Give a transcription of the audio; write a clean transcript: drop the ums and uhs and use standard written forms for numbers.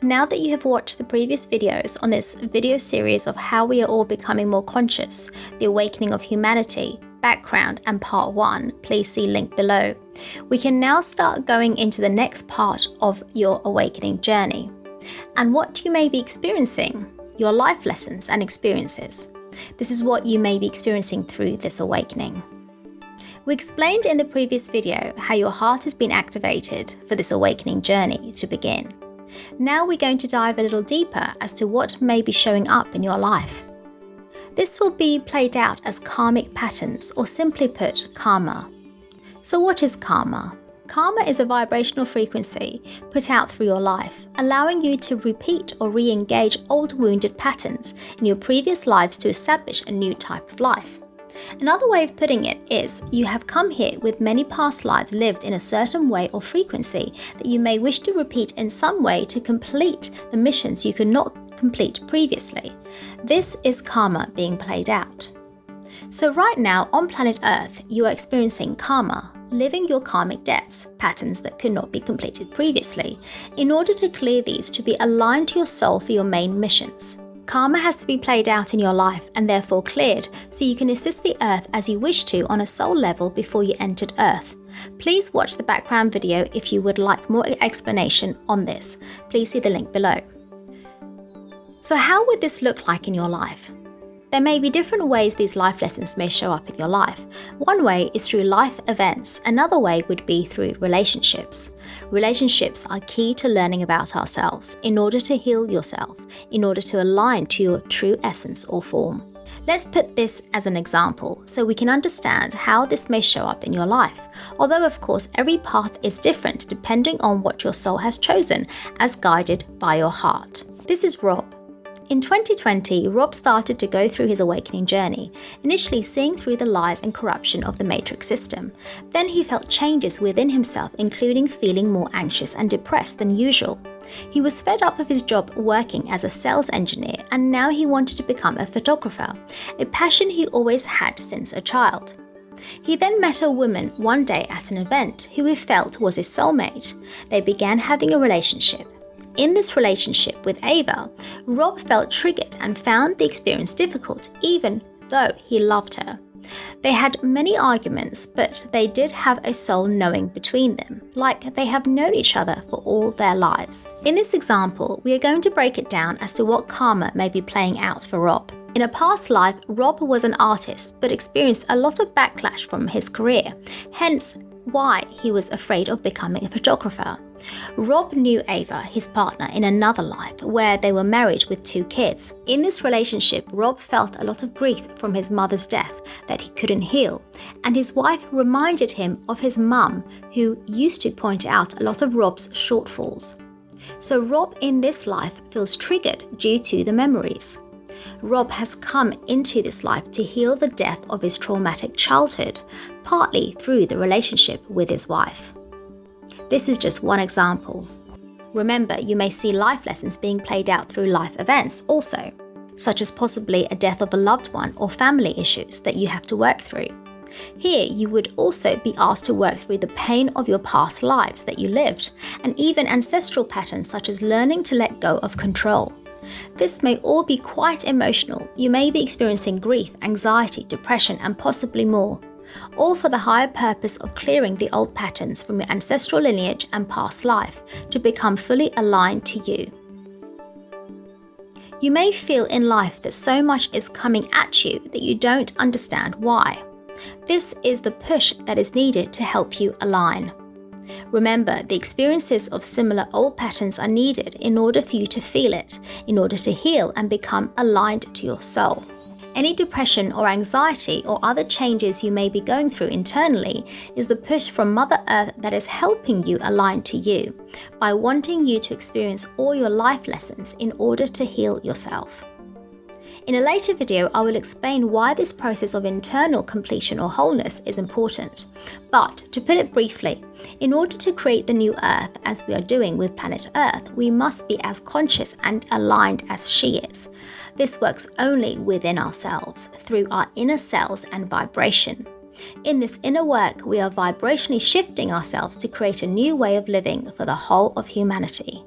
Now that you have watched the previous videos on this video series of how we are all becoming more conscious, the awakening of humanity, background and part 1, please see link below. We can now start going into the next part of your awakening journey. And what you may be experiencing, your life lessons and experiences. This is what you may be experiencing through this awakening. We explained in the previous video how your heart has been activated for this awakening journey to begin. Now we're going to dive a little deeper as to what may be showing up in your life. This will be played out as karmic patterns, or simply put, karma. So what is karma? Karma is a vibrational frequency put out through your life, allowing you to repeat or re-engage old wounded patterns in your previous lives to establish a new type of life. Another way of putting it is, you have come here with many past lives lived in a certain way or frequency that you may wish to repeat in some way to complete the missions you could not complete previously. This is karma being played out. So right now on planet Earth, you are experiencing karma, living your karmic debts, patterns that could not be completed previously, in order to clear these to be aligned to your soul for your main missions. Karma has to be played out in your life and therefore cleared so you can assist the earth as you wish to on a soul level before you entered earth. Please watch the background video if you would like more explanation on this. Please see the link below. So how would this look like in your life? There may be different ways these life lessons may show up in your life. One way is through life events. Another way would be through relationships. Relationships are key to learning about ourselves in order to heal yourself, in order to align to your true essence or form. Let's put this as an example so we can understand how this may show up in your life. Although of course every path is different depending on what your soul has chosen as guided by your heart. This is Rob. In 2020, Rob started to go through his awakening journey, initially seeing through the lies and corruption of the matrix system. Then he felt changes within himself, including feeling more anxious and depressed than usual. He was fed up of his job working as a sales engineer, and now he wanted to become a photographer, a passion he always had since a child. He then met a woman one day at an event who he felt was his soulmate. They began having a relationship. In this relationship with Ava, Rob felt triggered and found the experience difficult, even though he loved her. They had many arguments, but they did have a soul knowing between them, like they have known each other for all their lives. In this example, we are going to break it down as to what karma may be playing out for Rob. In a past life, Rob was an artist, but experienced a lot of backlash from his career, hence why he was afraid of becoming a photographer. Rob knew Ava, his partner, in another life where they were married with 2 kids. In this relationship, Rob felt a lot of grief from his mother's death that he couldn't heal, and his wife reminded him of his mum, who used to point out a lot of Rob's shortfalls. So Rob in this life feels triggered due to the memories. Rob has come into this life to heal the death of his traumatic childhood, partly through the relationship with his wife. This is just one example. Remember, you may see life lessons being played out through life events also, such as possibly a death of a loved one or family issues that you have to work through. Here, you would also be asked to work through the pain of your past lives that you lived, and even ancestral patterns such as learning to let go of control. This may all be quite emotional. You may be experiencing grief, anxiety, depression, and possibly more, all for the higher purpose of clearing the old patterns from your ancestral lineage and past life to become fully aligned to you. You may feel in life that so much is coming at you that you don't understand why. This is the push that is needed to help you align. Remember, the experiences of similar old patterns are needed in order for you to feel it, in order to heal and become aligned to your soul. Any depression or anxiety or other changes you may be going through internally is the push from Mother Earth that is helping you align to you by wanting you to experience all your life lessons in order to heal yourself. In a later video, I will explain why this process of internal completion or wholeness is important. But to put it briefly, in order to create the new Earth as we are doing with planet Earth, we must be as conscious and aligned as she is. This works only within ourselves, through our inner cells and vibration. In this inner work, we are vibrationally shifting ourselves to create a new way of living for the whole of humanity.